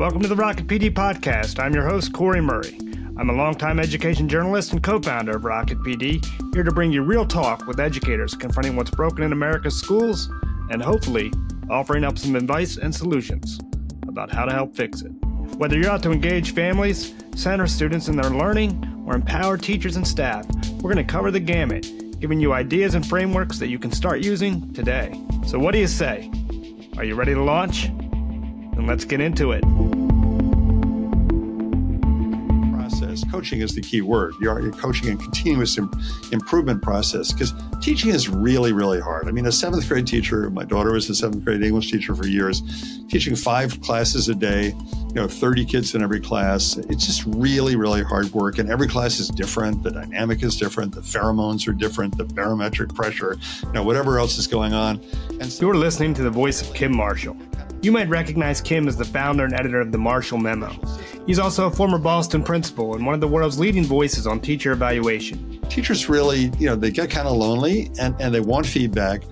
Welcome to the RocketPD Podcast. I'm your host, Corey Murray. I'm a longtime education journalist and co-founder of RocketPD, here to bring you real talk with educators confronting what's broken in America's schools and hopefully offering up some advice and solutions about how to help fix it. Whether you're out to engage families, center students in their learning, or empower teachers and staff, we're going to cover the gamut, giving you ideas and frameworks that you can start using today. So what do you say? Are you ready to launch? Then let's get into it. Coaching is the key word. You're coaching a continuous improvement process because teaching is really, really hard. I mean, a seventh grade teacher, my daughter was a seventh grade English teacher for years, teaching 5 classes a day, 30 kids in every class. It's just really, really hard work. And every class is different. The dynamic is different. The pheromones are different. The barometric pressure, whatever else is going on. And so you're listening to the voice of Kim Marshall. You might recognize Kim as the founder and editor of the Marshall Memo. He's also a former Boston principal and one of the world's leading voices on teacher evaluation. Teachers really, they get kind of lonely and they want feedback.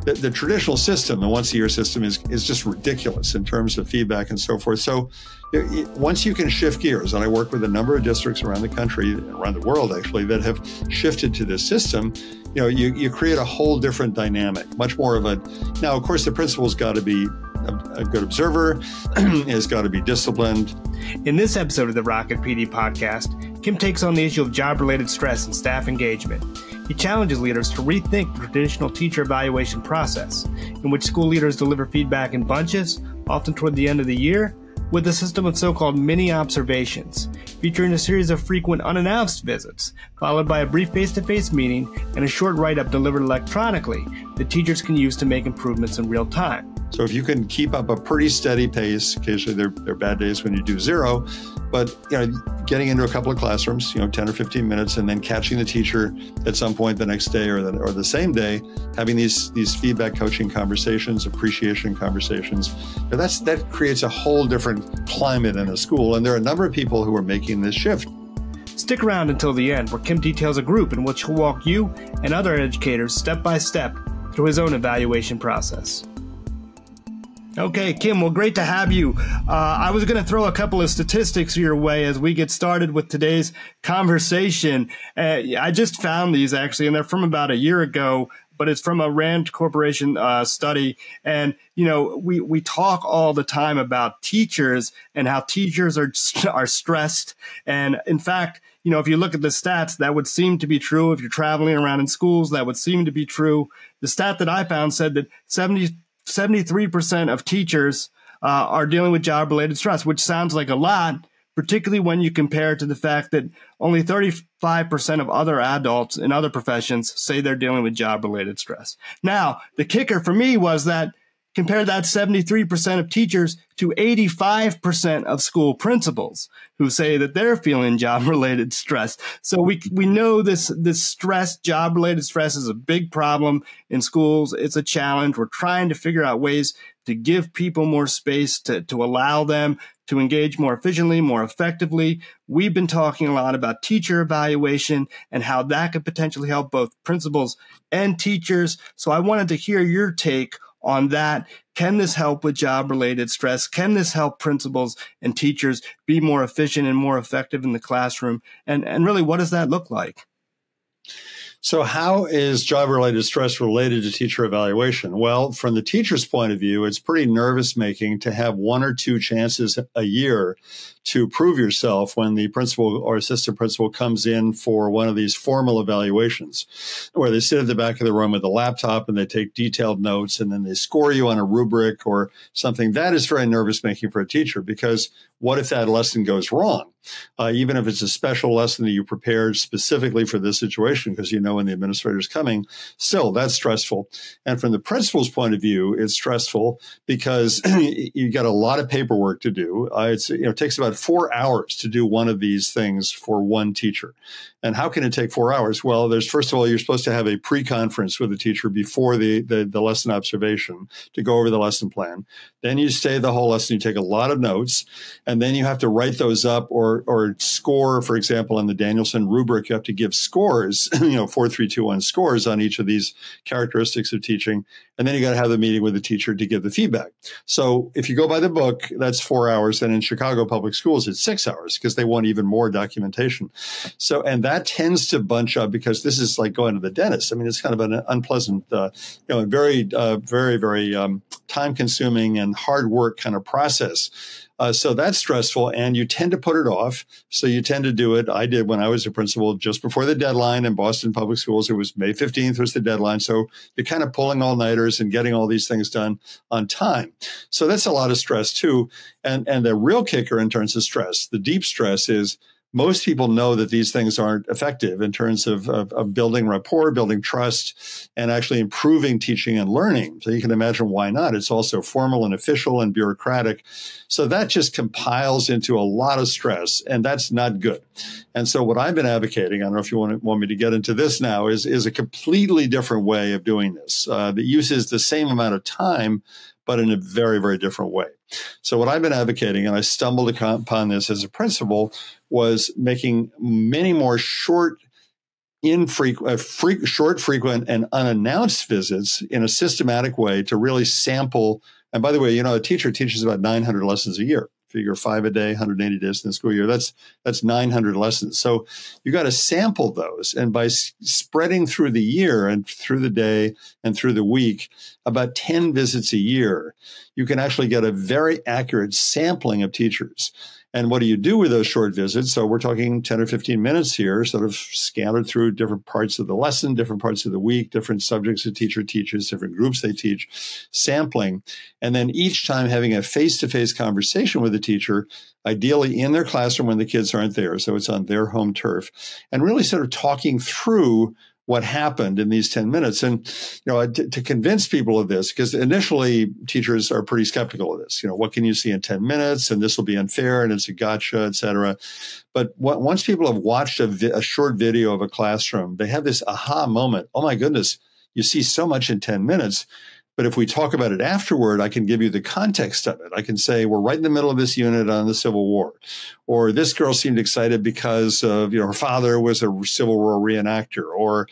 The traditional system, the once-a-year system, is just ridiculous in terms of feedback and so forth. So once you can shift gears, and I work with a number of districts around the country, around the world actually, that have shifted to this system, you create a whole different dynamic, much more of a, now of course the principal's got to be a good observer, has got to be disciplined. In this episode of the RocketPD Podcast, Kim takes on the issue of job-related stress and staff engagement. He challenges leaders to rethink the traditional teacher evaluation process, in which school leaders deliver feedback in bunches, often toward the end of the year, with a system of so-called mini observations, featuring a series of frequent unannounced visits, followed by a brief face-to-face meeting and a short write-up delivered electronically that teachers can use to make improvements in real time. So if you can keep up a pretty steady pace, occasionally there are bad days when you do 0, but getting into a couple of classrooms, 10 or 15 minutes, and then catching the teacher at some point the next day or the same day, having these feedback coaching conversations, appreciation conversations, that creates a whole different climate in a school. And there are a number of people who are making this shift. Stick around until the end, where Kim details a group in which he'll walk you and other educators step by step through his own evaluation process. Okay, Kim, well, great to have you. I was going to throw a couple of statistics your way as we get started with today's conversation. I just found these, actually, and they're from about a year ago, but it's from a Rand Corporation study. And, we talk all the time about teachers and how teachers are stressed. And in fact, if you look at the stats, that would seem to be true. If you're traveling around in schools, that would seem to be true. The stat that I found said that 73% of teachers are dealing with job-related stress, which sounds like a lot, particularly when you compare it to the fact that only 35% of other adults in other professions say they're dealing with job-related stress. Now, the kicker for me was that compare that 73% of teachers to 85% of school principals who say that they're feeling job-related stress. So we know this stress, job-related stress, is a big problem in schools. It's a challenge. We're trying to figure out ways to give people more space to allow them to engage more efficiently, more effectively. We've been talking a lot about teacher evaluation and how that could potentially help both principals and teachers. So I wanted to hear your take on that. Can this help with job-related stress? Can this help principals and teachers be more efficient and more effective in the classroom? And really, what does that look like? So how is job-related stress related to teacher evaluation? Well, from the teacher's point of view, it's pretty nervous-making to have 1 or 2 chances a year to prove yourself when the principal or assistant principal comes in for one of these formal evaluations, where they sit at the back of the room with a laptop and they take detailed notes and then they score you on a rubric or something. That is very nervous-making for a teacher, because what if that lesson goes wrong? Even if it's a special lesson that you prepared specifically for this situation, because when the administrator's coming, still that's stressful. And from the principal's point of view, it's stressful because you got a lot of paperwork to do. It takes about 4 hours to do one of these things for one teacher. And how can it take 4 hours? Well, first of all, you're supposed to have a pre-conference with the teacher before the lesson observation to go over the lesson plan. Then you stay the whole lesson, you take a lot of notes, and then you have to write those up or or score, for example, in the Danielson rubric, you have to give scores, 4, 3, 2, 1 scores on each of these characteristics of teaching. And then you got to have the meeting with the teacher to give the feedback. So if you go by the book, that's 4 hours. And in Chicago public schools, it's 6 hours because they want even more documentation. So, and that tends to bunch up because this is like going to the dentist. I mean, it's kind of an unpleasant, very, very time consuming and hard work kind of process. So that's stressful, and you tend to put it off. So you tend to do it. I did when I was a principal just before the deadline in Boston Public Schools. It was May 15th was the deadline. So you're kind of pulling all-nighters and getting all these things done on time. So that's a lot of stress too. And the real kicker in terms of stress, the deep stress is most people know that these things aren't effective in terms of building rapport, building trust, and actually improving teaching and learning. So you can imagine why not. It's also formal and official and bureaucratic. So that just compiles into a lot of stress, and that's not good. And so what I've been advocating, I don't know if you want me to get into this now, is a completely different way of doing this that uses the same amount of time, but in a very, very different way. So what I've been advocating, and I stumbled upon this as a principal, was making many more short, frequent, and unannounced visits in a systematic way to really sample. And by the way, a teacher teaches about 900 lessons a year. Figure 5 a day, 180 days in the school year. That's 900 lessons. So you got to sample those. And by spreading through the year and through the day and through the week, about 10 visits a year, you can actually get a very accurate sampling of teachers. And what do you do with those short visits? So we're talking 10 or 15 minutes here, sort of scattered through different parts of the lesson, different parts of the week, different subjects the teacher teaches, different groups they teach, sampling. And then each time having a face-to-face conversation with the teacher, ideally in their classroom when the kids aren't there. So it's on their home turf, and really sort of talking through what happened in these 10 minutes. And, to convince people of this, because initially teachers are pretty skeptical of this. What can you see in 10 minutes? And this will be unfair, and it's a gotcha, et cetera. But once people have watched a short video of a classroom, they have this aha moment. Oh my goodness, you see so much in 10 minutes. But if we talk about it afterward, I can give you the context of it. I can say, we're right in the middle of this unit on the Civil War. Or this girl seemed excited because of, her father was a Civil War reenactor. Or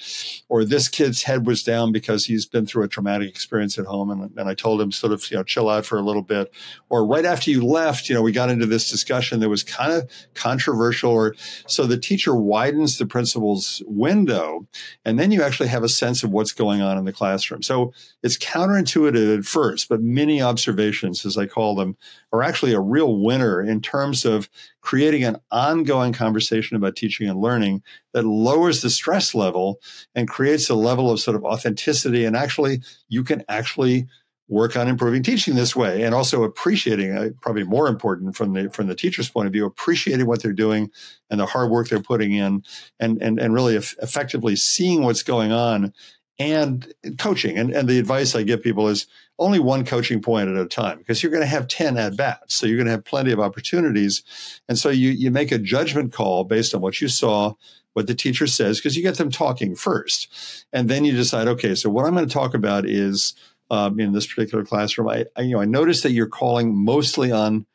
this kid's head was down because he's been through a traumatic experience at home. And I told him sort of, chill out for a little bit. Or right after you left, we got into this discussion that was kind of controversial. Or so the teacher widens the principal's window, and then you actually have a sense of what's going on in the classroom. So it's counterintuitive at first, but many observations, as I call them, are actually a real winner in terms of creating an ongoing conversation about teaching and learning that lowers the stress level and creates a level of sort of authenticity. And actually, you can actually work on improving teaching this way, and also appreciating, probably more important from the teacher's point of view, appreciating what they're doing and the hard work they're putting in, and really effectively seeing what's going on and coaching. And the advice I give people is only one coaching point at a time, because you're going to have 10 at bats. So you're going to have plenty of opportunities. And so you make a judgment call based on what you saw, what the teacher says, because you get them talking first. And then you decide, okay, so what I'm going to talk about is, in this particular classroom, I noticed that you're calling mostly on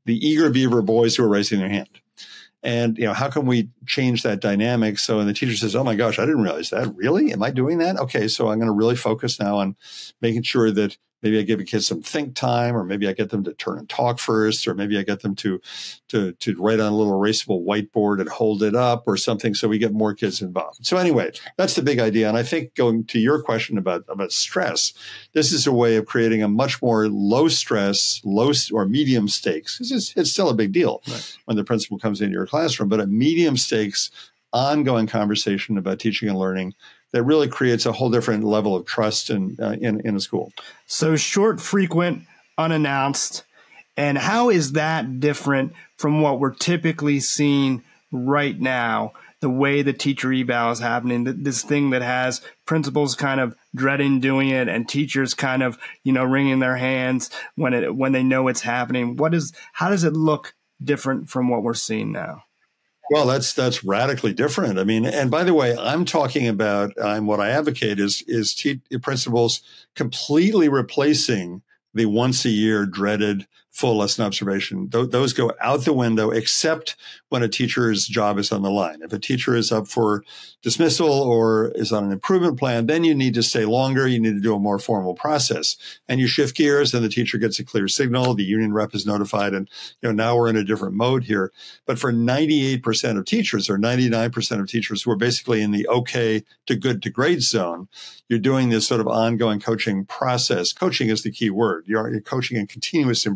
the eager beaver boys who are raising their hand. And, how can we change that dynamic? So, and the teacher says, oh my gosh, I didn't realize that. Really? Am I doing that? Okay. So I'm going to really focus now on making sure that maybe I give a kid some think time, or maybe I get them to turn and talk first, or maybe I get them to write on a little erasable whiteboard and hold it up or something, so we get more kids involved. So anyway, that's the big idea. And I think, going to your question about stress, this is a way of creating a much more low stress, low or medium stakes, because it's still a big deal when the principal comes into your classroom, but a medium stakes ongoing conversation about teaching and learning that really creates a whole different level of trust in a school. So short, frequent, unannounced. And how is that different from what we're typically seeing right now, the way the teacher eval is happening, this thing that has principals kind of dreading doing it and teachers kind of, wringing their hands when they know it's happening? How does it look different from what we're seeing now? Well, that's radically different. I mean, and by the way, I'm talking about, what I advocate is principals completely replacing the once a year dreaded full lesson observation. Those go out the window, except when a teacher's job is on the line. If a teacher is up for dismissal or is on an improvement plan, then you need to stay longer. You need to do a more formal process, and you shift gears, and the teacher gets a clear signal. The union rep is notified, and now we're in a different mode here. But for 98% of teachers, or 99% of teachers who are basically in the okay to good to great zone, you're doing this sort of ongoing coaching process. Coaching is the key word. You're coaching a continuous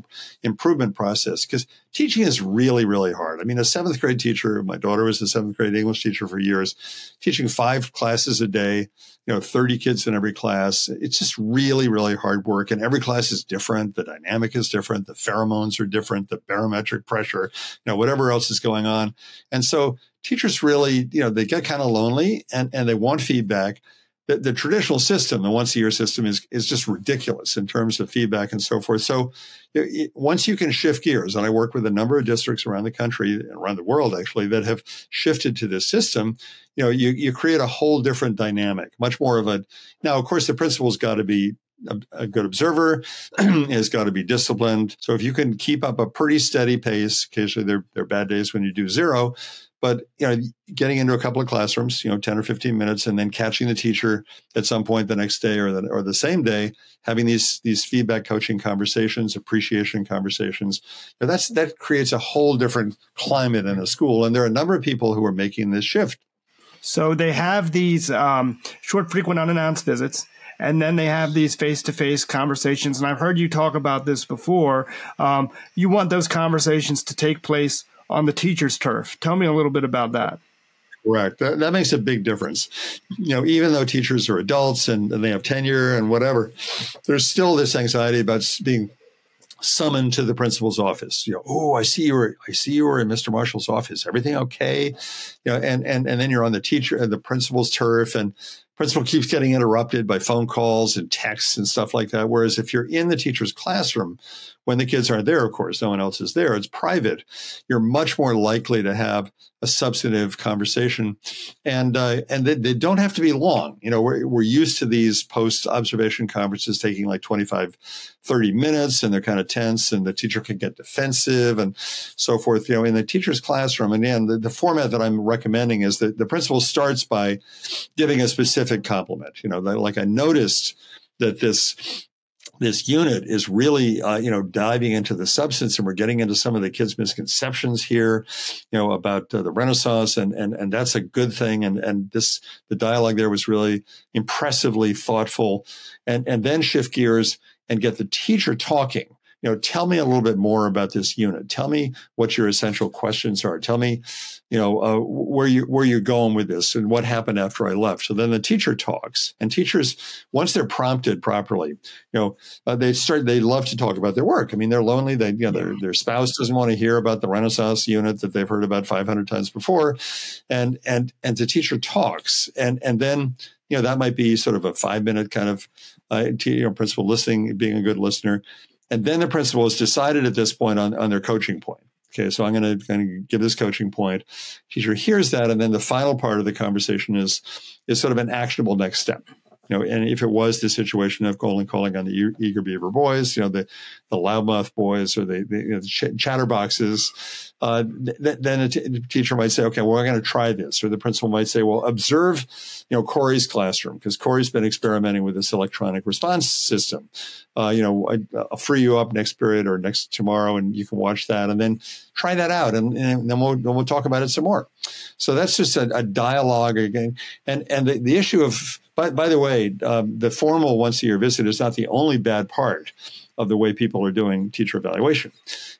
improvement process, because teaching is really, really hard. I mean, a seventh grade teacher, my daughter was a seventh grade English teacher for years, teaching 5 classes a day, 30 kids in every class. It's just really, really hard work. And every class is different. The dynamic is different. The pheromones are different, the barometric pressure, whatever else is going on. And so teachers really, they get kind of lonely, and they want feedback. The traditional system, the once-a-year system, is just ridiculous in terms of feedback and so forth. So once you can shift gears, and I work with a number of districts around the country, around the world actually, that have shifted to this system, you create a whole different dynamic, much more of a. Now, of course, the principal's got to be a good observer, has got to be disciplined. So if you can keep up a pretty steady pace, occasionally there are bad days when you do 0. But, getting into a couple of classrooms, 10 or 15 minutes, and then catching the teacher at some point the next day or the same day, having these feedback coaching conversations, appreciation conversations, that creates a whole different climate in a school. And there are a number of people who are making this shift. So they have these short, frequent, unannounced visits, and then they have these face-to-face conversations. And I've heard you talk about this before. You want those conversations to take place on the teacher's turf. Tell me a little bit about that. Correct. That makes a big difference. Even though teachers are adults and they have tenure and whatever, there's still this anxiety about being summoned to the principal's office. I see you were in Mr. Marshall's office. Everything okay? And then you're on the principal's turf, and principal keeps getting interrupted by phone calls and texts and stuff like that. Whereas if you're in the teacher's classroom, when the kids aren't there, of course, no one else is there, it's private, you're much more likely to have a substantive conversation. And they don't have to be long. We're used to these post-observation conferences taking like 25, 30 minutes, and they're kind of tense, and the teacher can get defensive and so forth. In the teacher's classroom, and again, the format that I'm recommending is that the principal starts by giving a specific compliment. Like, I noticed that this unit is really, diving into the substance, and we're getting into some of the kids' misconceptions here, about the Renaissance, and that's a good thing. And the dialogue there was really impressively thoughtful, and then shift gears and get the teacher talking. Tell me a little bit more about this unit. Tell me what your essential questions are. Tell me, where you're going with this and what happened after I left. So then the teacher talks, and teachers, once they're prompted properly, they love to talk about their work. I mean, they're lonely. Their spouse doesn't want to hear about the Renaissance unit that they've heard about 500 times before, and the teacher talks, and then that might be sort of a 5-minute kind of principal listening, being a good listener. And then the principal has decided at this point on their coaching point. Okay, so I'm going to give this coaching point. Teacher hears that, and then the final part of the conversation is sort of an actionable next step. And if it was the situation of calling on the eager beaver boys, the loudmouth boys, or the chatterboxes, then a teacher might say, okay, well, we're going to try this. Or the principal might say, well, observe, Corey's classroom, because Corey's been experimenting with this electronic response system. I'll free you up next period or next tomorrow, and you can watch that, and then try that out, and then we'll talk about it some more. So that's just a dialogue again, and the issue of. By the way, the formal once-a-year visit is not the only bad part of the way people are doing teacher evaluation.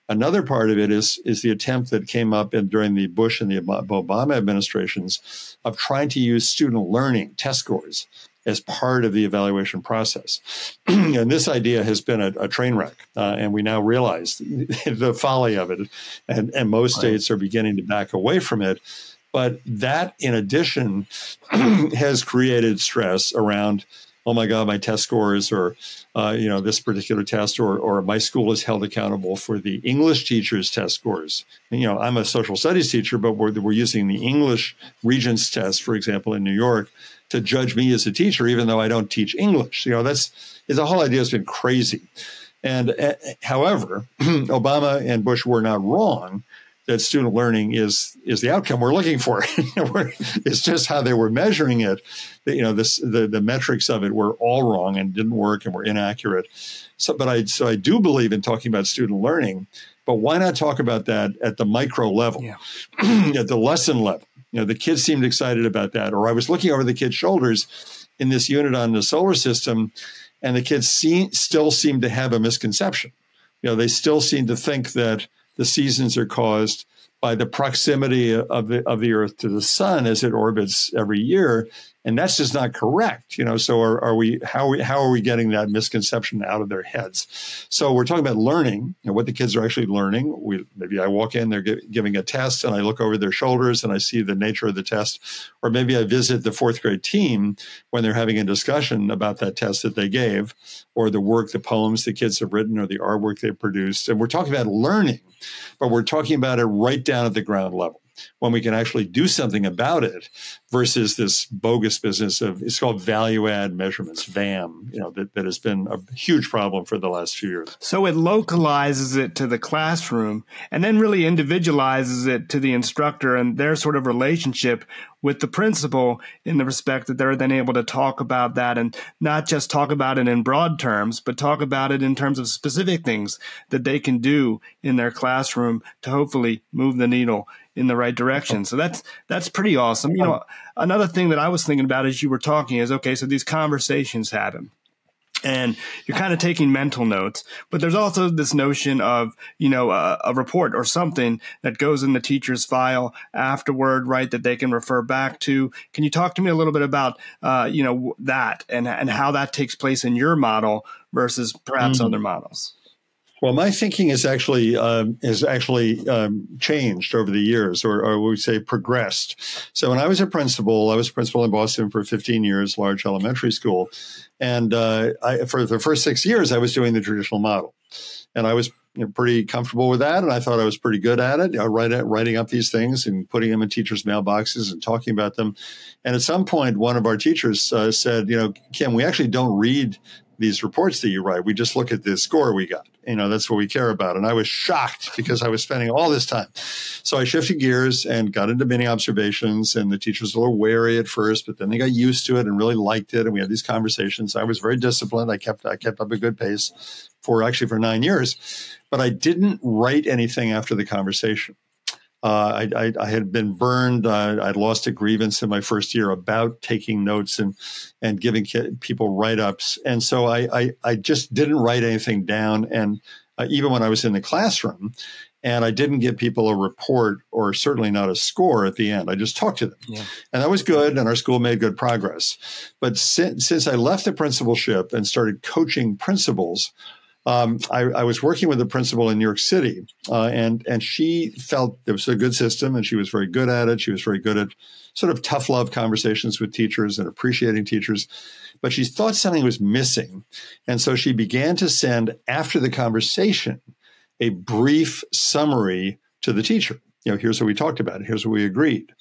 Another part of it is the attempt that came up during the Bush and the Obama administrations of trying to use student learning test scores as part of the evaluation process. And this idea has been a train wreck, and we now realize the folly of it, and most states are beginning to back away from it. But that, in addition, has created stress around, oh my God, my test scores, or this particular test, or my school is held accountable for the English teachers' test scores. I'm a social studies teacher, but we're using the English Regents test, for example, in New York, to judge me as a teacher, even though I don't teach English. The whole idea has been crazy. And however, Obama and Bush were not wrong that student learning is the outcome we're looking for. It's just how they were measuring it. The metrics of it were all wrong and didn't work and were inaccurate. So I do believe in talking about student learning, but why not talk about that at the micro level, at the lesson level? The kids seemed excited about that. Or I was looking over the kids' shoulders in this unit on the solar system, and the kids still seem to have a misconception. They still seem to think that the seasons are caused by the proximity of the Earth to the sun as it orbits every year, and that's just not correct. So how are we getting that misconception out of their heads? So we're talking about learning, what the kids are actually learning. Maybe I walk in, they're giving a test, and I look over their shoulders and I see the nature of the test, or maybe I visit the fourth grade team when they're having a discussion about that test that they gave, or the poems the kids have written, or the artwork they've produced, and we're talking about learning. But we're talking about it right down at the ground level, when we can actually do something about it, versus this bogus business it's called value add measurements, VAM, that has been a huge problem for the last few years. So it localizes it to the classroom and then really individualizes it to the instructor and their sort of relationship with the principal, in the respect that they're then able to talk about that, and not just talk about it in broad terms, but talk about it in terms of specific things that they can do in their classroom to hopefully move the needle in the right direction. So that's pretty awesome. Another thing that I was thinking about as you were talking is, okay, so these conversations happen, and you're kind of taking mental notes, but there's also this notion of, a report or something that goes in the teacher's file afterward, right, that they can refer back to. Can you talk to me a little bit about, that and how that takes place in your model versus perhaps other models? Well, my thinking is actually changed over the years, or we say progressed. So when I was a principal in Boston for 15 years, large elementary school. And for the first 6 years, I was doing the traditional model. And I was pretty comfortable with that. And I thought I was pretty good at it, writing up these things and putting them in teachers' mailboxes and talking about them. And at some point, one of our teachers said, Kim, we actually don't read these reports that you write. We just look at the score we got. That's what we care about. And I was shocked because I was spending all this time. So I shifted gears and got into mini observations, and the teachers were a little wary at first, but then they got used to it and really liked it. And we had these conversations. I was very disciplined. I kept up a good pace for 9 years, but I didn't write anything after the conversation. I had been burned. I'd lost a grievance in my first year about taking notes and giving people write-ups. And so I just didn't write anything down. And even when I was in the classroom, and I didn't give people a report, or certainly not a score at the end. I just talked to them. Yeah. And that was good, and our school made good progress. But since I left the principalship and started coaching principals, I was working with a principal in New York City, and she felt it was a good system, and she was very good at it. She was very good at sort of tough love conversations with teachers and appreciating teachers, but she thought something was missing. And so she began to send, after the conversation, a brief summary to the teacher. Here's what we talked about. Here's what we agreed.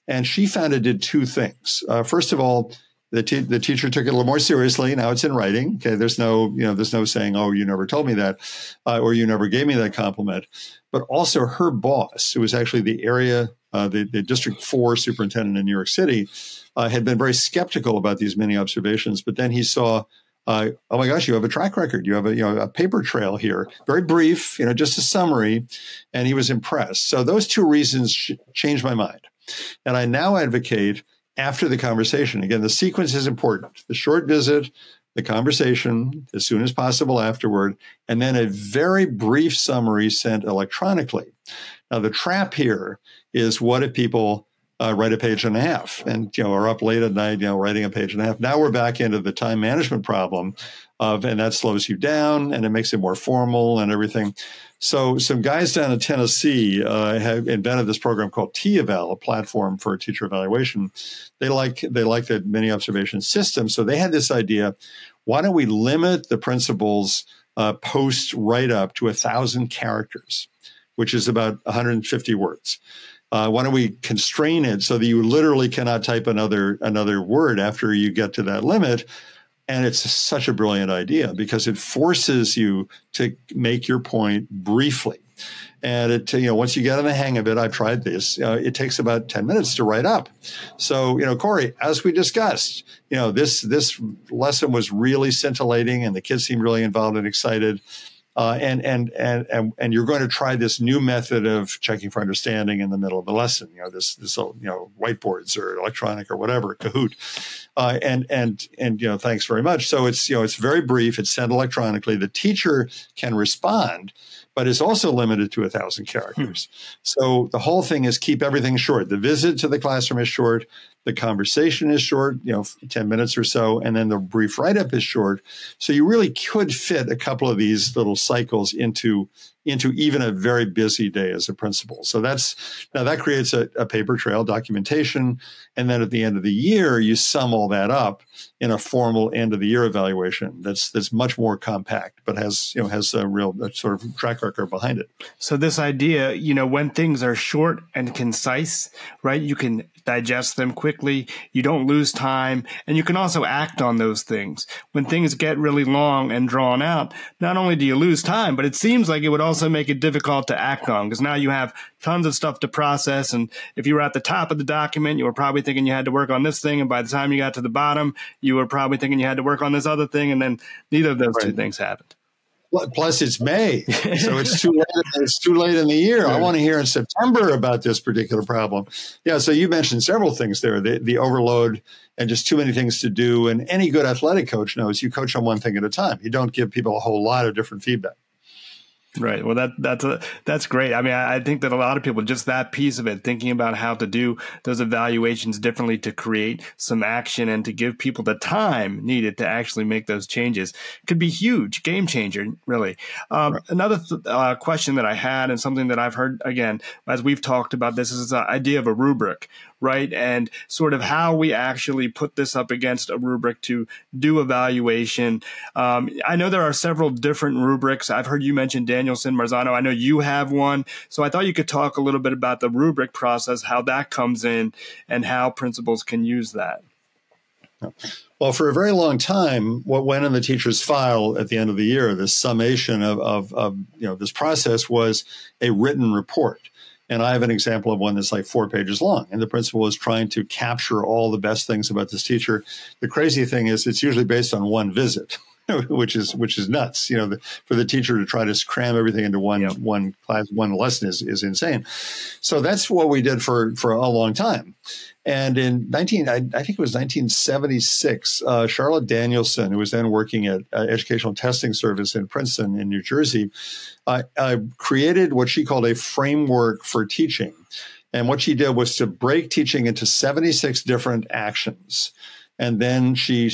And she found it did two things. First of all, the teacher took it a little more seriously. Now it's in writing. Okay, there's no saying, "Oh, you never told me that," or "You never gave me that compliment." But also, her boss, who was actually the District 4 superintendent in New York City, had been very skeptical about these mini observations. But then he saw, "Oh my gosh, you have a track record. You have a paper trail here, very brief, just a summary," and he was impressed. So those two reasons changed my mind, and I now advocate, after the conversation, again, the sequence is important. The short visit, the conversation as soon as possible afterward, and then a very brief summary sent electronically. Now, the trap here is, what if people write a page and a half and, are up late at night, writing a page and a half? Now we're back into the time management problem and that slows you down and it makes it more formal and everything. So some guys down in Tennessee have invented this program called T-Eval, a platform for teacher evaluation. They like the mini observation system. So they had this idea: why don't we limit the principal's post write-up to 1,000 characters, which is about 150 words. Why don't we constrain it so that you literally cannot type another word after you get to that limit? And it's such a brilliant idea because it forces you to make your point briefly. And it, once you get in the hang of it, I've tried this, it takes about 10 minutes to write up. So, Corey, as we discussed, this lesson was really scintillating and the kids seemed really involved and excited. And you're going to try this new method of checking for understanding in the middle of the lesson. This whiteboards or electronic or whatever, Kahoot. Thanks very much. So it's very brief. It's sent electronically. The teacher can respond, but it's also limited to 1,000 characters. So the whole thing is keep everything short. The visit to the classroom is short. The conversation is short, 10 minutes or so, and then the brief write-up is short. So you really could fit a couple of these little cycles into even a very busy day as a principal. So that creates a paper trail documentation. And then at the end of the year, you sum all that up in a formal end of the year evaluation that's much more compact, but has a real sort of track record behind it. So this idea, when things are short and concise, right, you can digest them quickly, you don't lose time, and you can also act on those things. When things get really long and drawn out, not only do you lose time, but it seems like it would also make it difficult to act on because now you have tons of stuff to process. And if you were at the top of the document, you were probably thinking you had to work on this thing. And by the time you got to the bottom, you were probably thinking you had to work on this other thing. And then neither of those two things happened. Plus, it's May, so it's too late. It's too late in the year. I want to hear in September about this particular problem. Yeah. So you mentioned several things there: the overload and just too many things to do. And any good athletic coach knows you coach on one thing at a time. You don't give people a whole lot of different feedback. Right. Well, that's great. I mean, I think that a lot of people, just that piece of it, thinking about how to do those evaluations differently to create some action and to give people the time needed to actually make those changes could be huge, game changer, really. Right. Another question that I had and something that I've heard, again, as we've talked about this, is the idea of a rubric, right? And sort of how we actually put this up against a rubric to do evaluation. I know there are several different rubrics. I've heard you mention Danielson, Marzano. I know you have one. So I thought you could talk a little bit about the rubric process, how that comes in, and how principals can use that. Well, for a very long time, what went in the teacher's file at the end of the year, this summation of this process, was a written report. And I have an example of one that's like 4 pages long. And the principal is trying to capture all the best things about this teacher. The crazy thing is it's usually based on one visit, which is nuts. For the teacher to try to cram everything into one class, one lesson is insane. So that's what we did for a long time. And in I think it was 1976, Charlotte Danielson, who was then working at Educational Testing Service in Princeton in New Jersey, created what she called a framework for teaching. And what she did was to break teaching into 76 different actions. And then she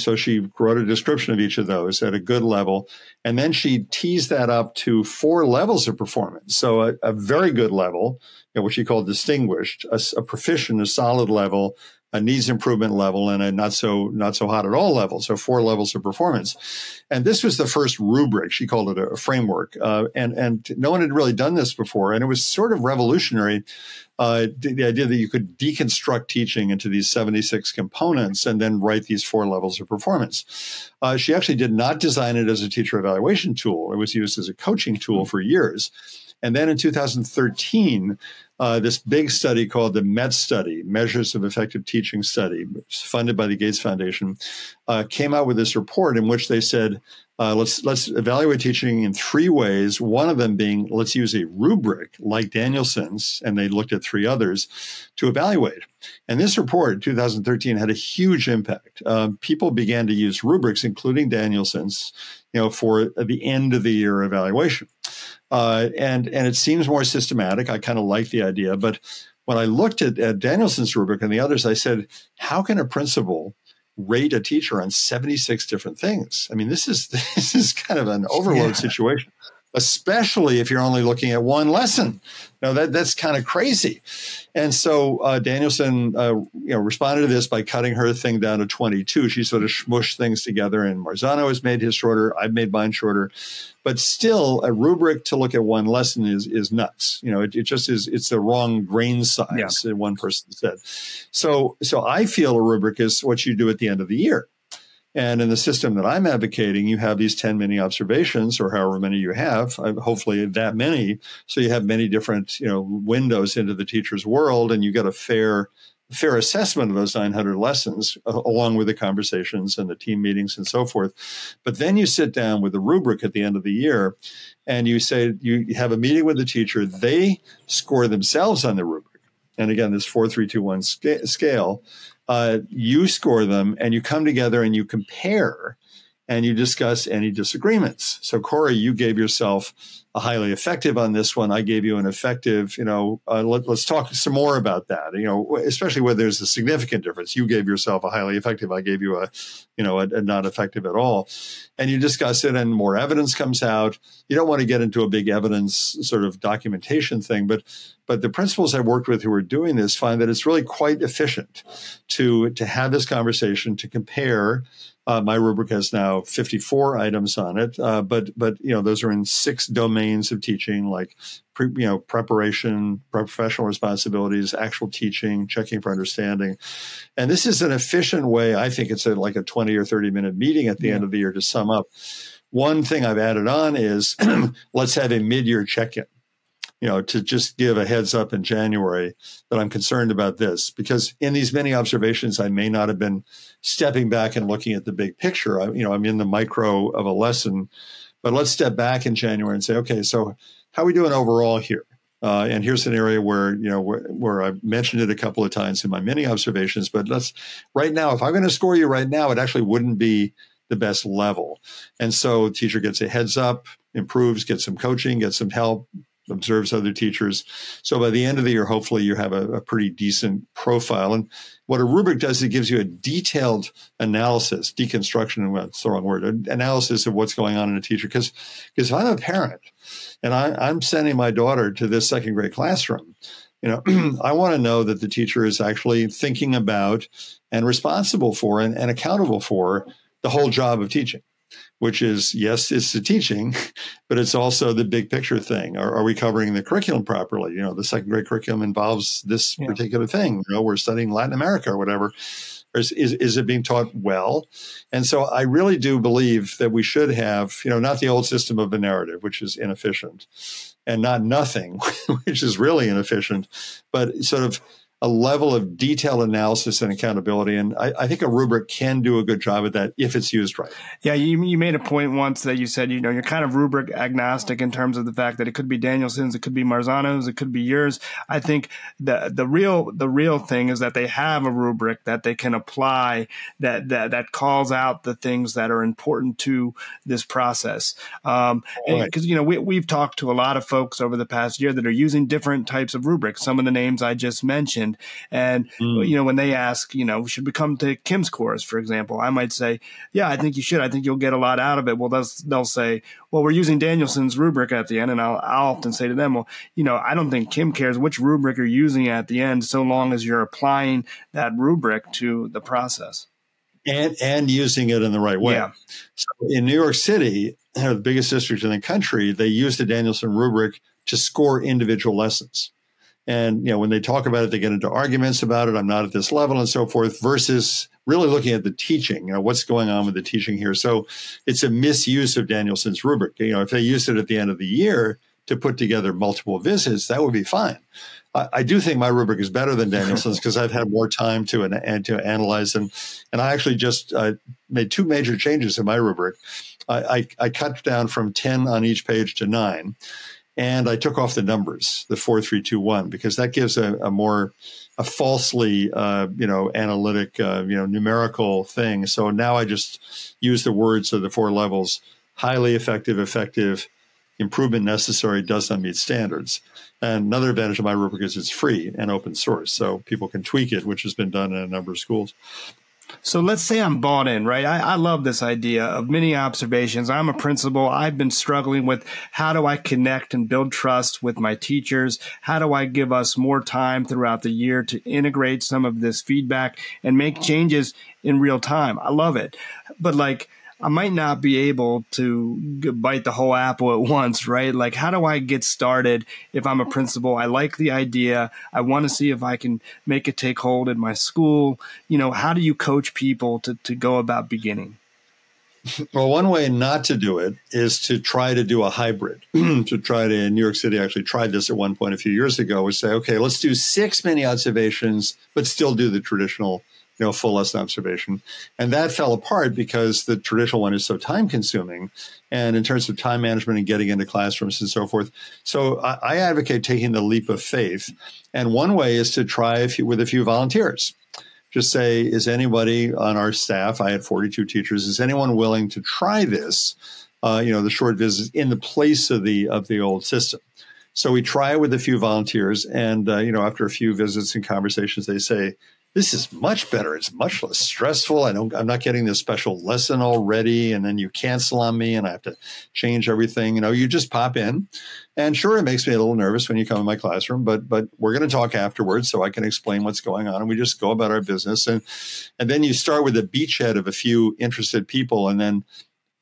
wrote a description of each of those at a good level. And then she teased that up to 4 levels of performance. So a very good level, what she called distinguished, a proficient, a solid level, a needs improvement level, and a not so hot at all level. So 4 levels of performance. And this was the first rubric. She called it a framework. And no one had really done this before. And it was sort of revolutionary. The idea that you could deconstruct teaching into these 76 components and then write these 4 levels of performance. She actually did not design it as a teacher evaluation tool. It was used as a coaching tool for years. And then in 2013, this big study called the MET study, Measures of Effective Teaching Study, funded by the Gates Foundation, came out with this report in which they said, let's evaluate teaching in 3 ways. One of them being, let's use a rubric like Danielson's, and they looked at 3 others to evaluate. And this report in 2013 had a huge impact. People began to use rubrics, including Danielson's, for the end of the year evaluation. And it seems more systematic. I kind of like the idea. But when I looked at Danielson's rubric and the others, I said, how can a principal rate a teacher on 76 different things? I mean, this is kind of an overload situation, especially if you're only looking at one lesson. That's kind of crazy. And so Danielson, responded to this by cutting her thing down to 22. She sort of smushed things together, and Marzano has made his shorter. I've made mine shorter. But still, a rubric to look at one lesson is nuts. It just is. It's the wrong grain size, one person said. So I feel a rubric is what you do at the end of the year. And in the system that I'm advocating, you have these 10 mini observations, or however many you have, hopefully that many. So you have many different, windows into the teacher's world, and you get a fair assessment of those 900 lessons, along with the conversations and the team meetings and so forth. But then you sit down with a rubric at the end of the year, and you say, you have a meeting with the teacher. They score themselves on the rubric. And again, this 4, 3, 2, 1 scale. You score them, and you come together and you compare and you discuss any disagreements. So, Corey, you gave yourself a highly effective on this one. I gave you an effective. Let's talk some more about that. Especially where there's a significant difference. You gave yourself a highly effective. I gave you a not effective at all. And you discuss it, and more evidence comes out. You don't want to get into a big evidence sort of documentation thing, but the principals I've worked with who are doing this find that it's really quite efficient to have this conversation, to compare. My rubric has now 54 items on it, but those are in 6 domains of teaching, like preparation, professional responsibilities, actual teaching, checking for understanding. And this is an efficient way. I think it's like a 20 or 30-minute meeting at the end of the year to sum up. One thing I've added on is let's have a mid-year check-in. To just give a heads up in January that I'm concerned about this, because in these many observations, I may not have been stepping back and looking at the big picture. I'm in the micro of a lesson, but let's step back in January and say, okay, so how are we doing overall here? And here's an area where I mentioned it a couple of times in my mini observations, but right now, if I'm going to score you right now, it actually wouldn't be the best level. And so the teacher gets a heads up, improves, gets some coaching, gets some help, observes other teachers. So by the end of the year, hopefully you have a pretty decent profile. And what a rubric does, it gives you a detailed analysis, deconstruction, that's the wrong word, analysis of what's going on in a teacher. Because if I'm a parent and I'm sending my daughter to this second grade classroom, I want to know that the teacher is actually thinking about and responsible for and accountable for the whole job of teaching. Which is, yes, it's the teaching, but it's also the big picture thing. Are we covering the curriculum properly? The second grade curriculum involves this particular thing. We're studying Latin America or whatever. Or is it being taught well? And so I really do believe that we should have, not the old system of the narrative, which is inefficient, and not nothing, which is really inefficient, but sort of a level of detailed analysis and accountability. And I think a rubric can do a good job of that if it's used right. Yeah, you made a point once that you said, you're kind of rubric agnostic in terms of the fact that it could be Danielson's, it could be Marzano's, it could be yours. I think the real thing is that they have a rubric that they can apply that calls out the things that are important to this process. Because, we've talked to a lot of folks over the past year that are using different types of rubrics, some of the names I just mentioned. And, when they ask, should we come to Kim's course, for example, I might say, yeah, I think you should. I think you'll get a lot out of it. Well, they'll say, well, we're using Danielson's rubric at the end. And I'll often say to them, well, I don't think Kim cares which rubric you're using at the end, so long as you're applying that rubric to the process. And using it in the right way. Yeah. So in New York City, the biggest district in the country, they use the Danielson rubric to score individual lessons. And, when they talk about it, they get into arguments about it. I'm not at this level and so forth, versus really looking at the teaching, what's going on with the teaching here. So it's a misuse of Danielson's rubric. If they used it at the end of the year to put together multiple visits, that would be fine. I do think my rubric is better than Danielson's because I've had more time to analyze. And I actually just made 2 major changes in my rubric. I cut down from 10 on each page to 9. And I took off the numbers, the 4, 3, 2, 1, because that gives a falsely, analytic, numerical thing. So now I just use the words of the 4 levels: highly effective, improvement necessary, does not meet standards. And another advantage of my rubric is it's free and open source, so people can tweak it, which has been done in a number of schools. So let's say I'm bought in, right? I love this idea of mini observations. I'm a principal. I've been struggling with how do I connect and build trust with my teachers? How do I give us more time throughout the year to integrate some of this feedback and make changes in real time? I love it. But I might not be able to bite the whole apple at once, right? How do I get started if I'm a principal? I like the idea. I want to see if I can make it take hold in my school. How do you coach people to go about beginning? Well, one way not to do it is to try to do a hybrid. To try to, in New York City, actually tried this at one point a few years ago, was say, okay, let's do 6 mini observations, but still do the traditional, full lesson observation. And that fell apart because the traditional one is so time consuming. And in terms of time management and getting into classrooms and so forth. So I advocate taking the leap of faith. And one way is to try with a few volunteers. Just say, is anybody on our staff, I had 42 teachers, is anyone willing to try this, the short visits in the place of the old system? So we try it with a few volunteers. And, after a few visits and conversations, they say, this is much better. It's much less stressful. I'm not getting this special lesson already. And then you cancel on me and I have to change everything. You just pop in. And sure, it makes me a little nervous when you come in my classroom, but we're going to talk afterwards so I can explain what's going on. And we just go about our business. And then you start with a beachhead of a few interested people, and then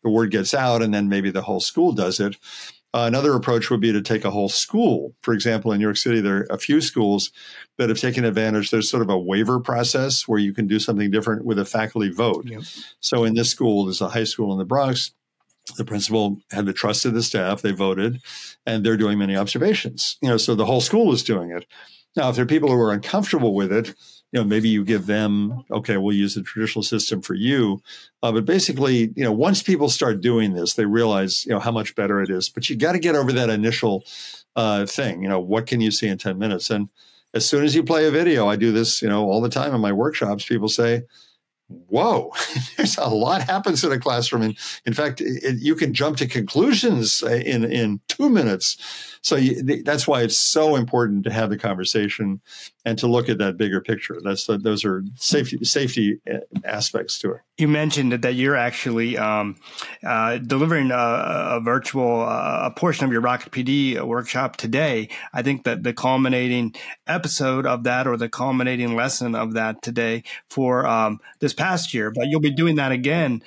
the word gets out, and then maybe the whole school does it. Another approach would be to take a whole school. For example, in New York City, there are a few schools that have taken advantage. There's sort of a waiver process where you can do something different with a faculty vote. Yep. So in this school, there's a high school in the Bronx. The principal had the trust of the staff. They voted, and they're doing many observations. So the whole school is doing it. Now, if there are people who are uncomfortable with it, maybe you give them, okay, we'll use the traditional system for you. But basically, once people start doing this, they realize, how much better it is. But you got to get over that initial thing. What can you see in 10 minutes? And as soon as you play a video, I do this, all the time in my workshops, people say, whoa, there's a lot happens in a classroom. And in fact, you can jump to conclusions in 2 minutes. So that's why it's so important to have the conversation and to look at that bigger picture. Those are safety aspects to it. You mentioned that you're actually delivering a virtual a portion of your RocketPD workshop today. I think that the culminating episode of that, or the culminating lesson of that today for this past year, but you'll be doing that again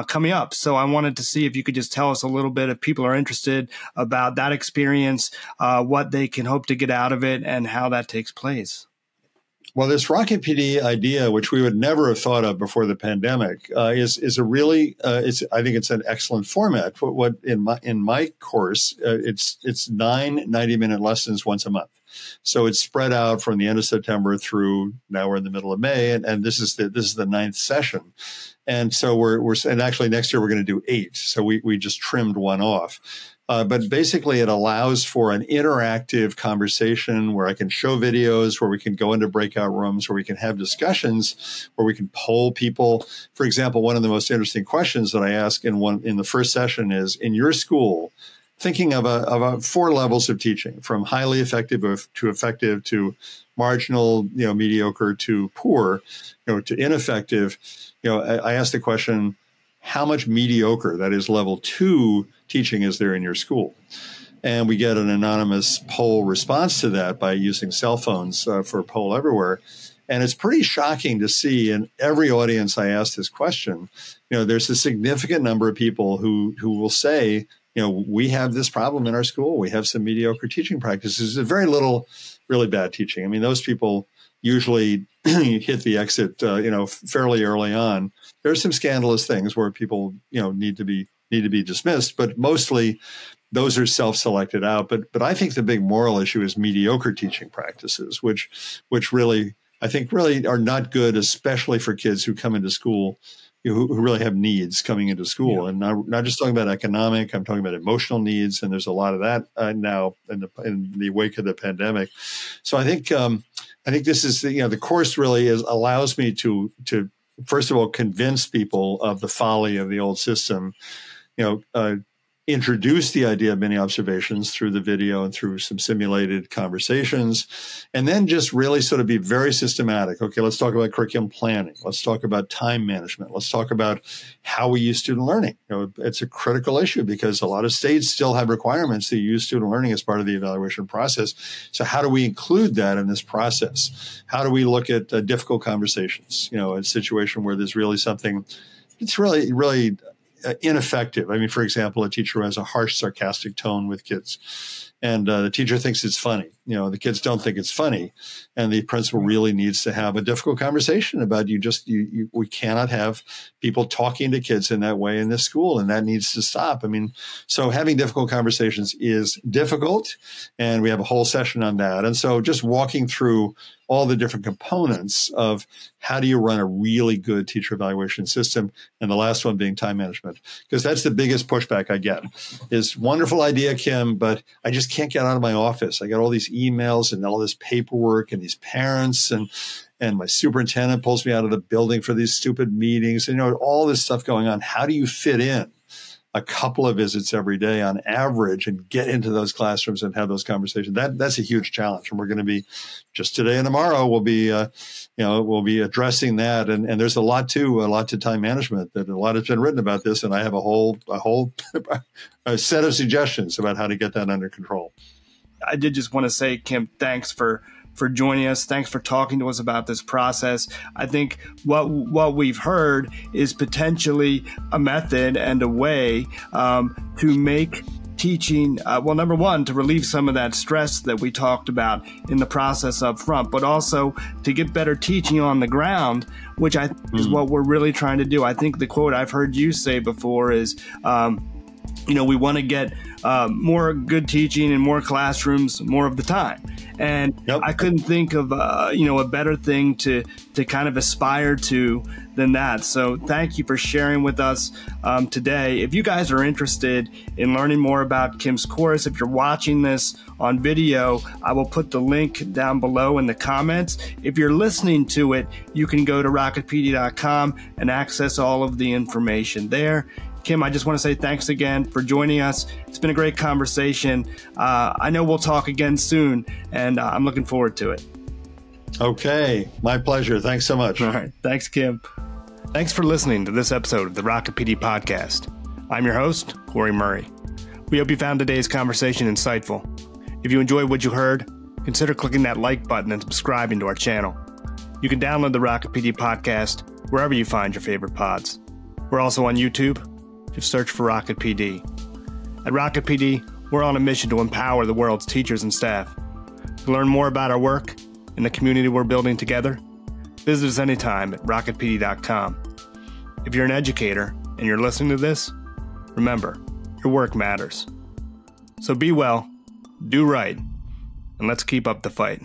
coming up. So I wanted to see if you could just tell us a little bit, if people are interested, about that experience, what they can hope to get out of it, and how that takes place. Well, this RocketPD idea, which we would never have thought of before the pandemic, is a really I think it's an excellent format. What in my course, it's 9 90-minute lessons once a month. So it's spread out from the end of September through now we're in the middle of May, and this is the 9th session. And so and actually next year we're going to do 8. So we just trimmed one off. But basically, it allows for an interactive conversation where I can show videos, where we can go into breakout rooms, where we can have discussions, where we can poll people. For example, one of the most interesting questions that I ask in the first session is, in your school, thinking of 4 levels of teaching, from highly effective to effective to marginal, mediocre to poor, to ineffective. I ask the question, how much mediocre, that is level 2 teaching, is there in your school? And we get an anonymous poll response to that by using cell phones for Poll Everywhere. And it's pretty shocking to see in every audience I ask this question, there's a significant number of people who will say, we have this problem in our school. We have some mediocre teaching practices. There's very little really bad teaching. I mean, those people usually hit the exit, fairly early on. There are some scandalous things where people, need to be dismissed, but mostly those are self-selected out. But I think the big moral issue is mediocre teaching practices, which really, I think, really are not good, especially for kids who come into school, who really have needs coming into school. Yeah. And not just talking about economic, I'm talking about emotional needs. And there's a lot of that now in the wake of the pandemic. So I think this is, the course really allows me to first of all, convince people of the folly of the old system, introduce the idea of mini observations through the video and through some simulated conversations, and then just really sort of be very systematic. Okay, let's talk about curriculum planning. Let's talk about time management. Let's talk about how we use student learning. It's a critical issue because a lot of states still have requirements that use student learning as part of the evaluation process. So how do we include that in this process? How do we look at difficult conversations? A situation where there's really something, it's really ineffective. I mean, for example, a teacher who has a harsh, sarcastic tone with kids, and the teacher thinks it's funny. The kids don't think it's funny, and the principal really needs to have a difficult conversation about we cannot have people talking to kids in that way in this school, and that needs to stop. I mean, so having difficult conversations is difficult, and we have a whole session on that. And so just walking through all the different components of how do you run a really good teacher evaluation system, and the last one being time management, because that's the biggest pushback I get is wonderful idea, Kim, but I just can't get out of my office. I got all these emails and all this paperwork and these parents and my superintendent pulls me out of the building for these stupid meetings and all this stuff going on. How do you fit in a couple of visits every day on average and get into those classrooms and have those conversations? That's a huge challenge. And we're going to be just today and tomorrow we'll be addressing that. And there's a lot to time management that a lot has been written about this. And I have a whole a set of suggestions about how to get that under control. I did just want to say, Kim, thanks for joining us. Thanks for talking to us about this process. I think what we've heard is potentially a method and a way to make teaching, number one, to relieve some of that stress that we talked about in the process up front, but also to get better teaching on the ground, which is what we're really trying to do. I think the quote I've heard you say before is, we want to get more good teaching in more classrooms more of the time. And yep. I couldn't think of, a better thing to kind of aspire to than that. So thank you for sharing with us today. If you guys are interested in learning more about Kim's course, if you're watching this on video, I will put the link down below in the comments. If you're listening to it, you can go to RocketPD.com and access all of the information there. Kim, I just want to say thanks again for joining us. It's been a great conversation. I know we'll talk again soon, and I'm looking forward to it. Okay, my pleasure. Thanks so much. All right. Thanks, Kim. Thanks for listening to this episode of the RocketPD Podcast. I'm your host, Corey Murray. We hope you found today's conversation insightful. If you enjoyed what you heard, consider clicking that like button and subscribing to our channel. You can download the RocketPD Podcast wherever you find your favorite pods. We're also on YouTube. Just search for RocketPD. At RocketPD, we're on a mission to empower the world's teachers and staff. To learn more about our work and the community we're building together, visit us anytime at RocketPD.com. If you're an educator and you're listening to this, remember, your work matters. So be well, do right, and let's keep up the fight.